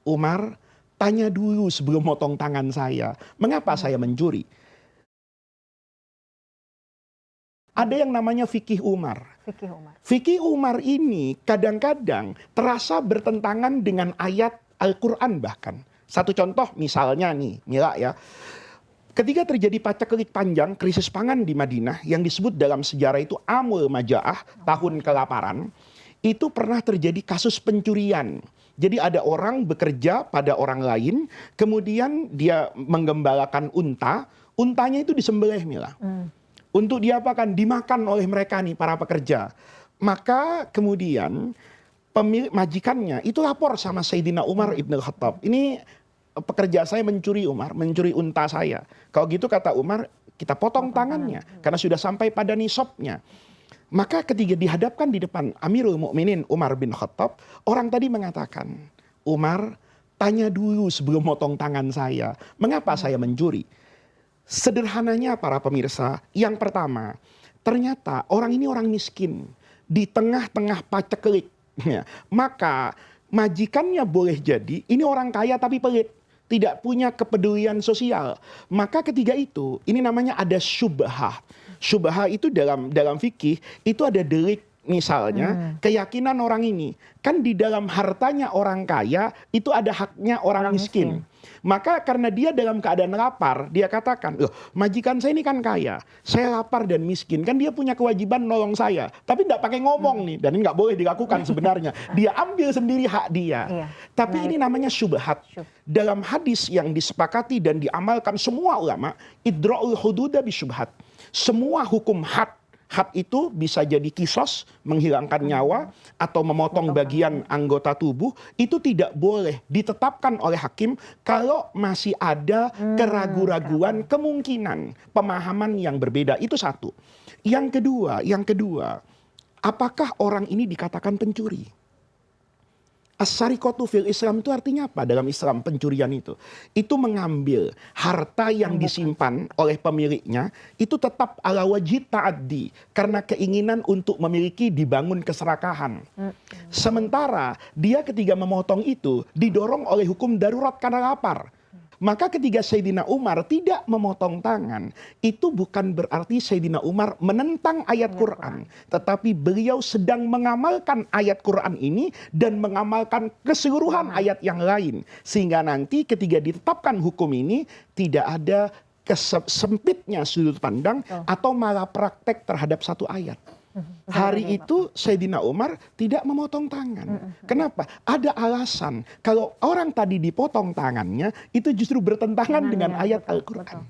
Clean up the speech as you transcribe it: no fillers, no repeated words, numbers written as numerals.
Umar, tanya dulu sebelum motong tangan saya, mengapa saya mencuri? Ada yang namanya fikih Umar. Fikih Umar. Fikih Umar ini kadang-kadang terasa bertentangan dengan ayat Al-Quran bahkan. Satu contoh misalnya nih, Mila ya. Ketika terjadi paceklik panjang, krisis pangan di Madinah, yang disebut dalam sejarah itu Amul Maja'ah, tahun kelaparan, itu pernah terjadi kasus pencurian. Jadi ada orang bekerja pada orang lain, kemudian dia menggembalakan unta, untanya itu disembelih, Mila. Untuk diapakan? Dimakan oleh mereka nih, para pekerja. Maka kemudian pemilik majikannya itu lapor sama Sayyidina Umar ibn Khattab. Ini pekerja saya mencuri, Umar, mencuri unta saya. Kalau gitu kata Umar, kita potong tangannya. Karena sudah sampai pada nisabnya. Maka ketika dihadapkan di depan Amirul Mukminin Umar bin Khattab, orang tadi mengatakan, Umar, tanya dulu sebelum motong tangan saya, mengapa saya mencuri? Sederhananya para pemirsa, yang pertama, ternyata orang ini orang miskin di tengah-tengah paceklik. Ya, maka majikannya boleh jadi ini orang kaya tapi pelit, tidak punya kepedulian sosial. Maka ketiga itu, ini namanya ada syubhah. Syubhah itu dalam fikih itu ada delik. Misalnya keyakinan orang ini kan di dalam hartanya orang kaya itu ada haknya orang miskin. Maka karena dia dalam keadaan lapar, dia katakan, loh majikan saya ini kan kaya, saya lapar dan miskin, kan dia punya kewajiban nolong saya. Tapi tidak pakai ngomong nih, dan ini nggak boleh dilakukan sebenarnya. Dia ambil sendiri hak dia. Iya. Tapi ini namanya syubhat. Dalam hadis yang disepakati dan diamalkan semua ulama, idra'ul hududa bisyubhat. Semua hukum had itu bisa jadi kisos, menghilangkan nyawa, atau memotong bagian anggota tubuh, itu tidak boleh ditetapkan oleh hakim kalau masih ada keraguan-raguan, kemungkinan pemahaman yang berbeda. Itu satu. Yang kedua, apakah orang ini dikatakan pencuri? As-sariqatu fil Islam itu artinya apa? Dalam Islam pencurian itu mengambil harta yang disimpan oleh pemiliknya itu tetap ala wajib ta'addi karena keinginan untuk memiliki dibangun keserakahan. Sementara dia ketika memotong itu didorong oleh hukum darurat karena lapar. Maka ketika Sayyidina Umar tidak memotong tangan, itu bukan berarti Sayyidina Umar menentang ayat Quran. Tetapi beliau sedang mengamalkan ayat Quran ini dan mengamalkan keseluruhan ayat yang lain. Sehingga nanti ketika ditetapkan hukum ini, tidak ada sempitnya sudut pandang atau malah praktek terhadap satu ayat. Hari itu Sayyidina Umar tidak memotong tangan. Kenapa? Ada alasan. Kalau orang tadi dipotong tangannya, itu justru bertentangan dengan ayat Al-Quran.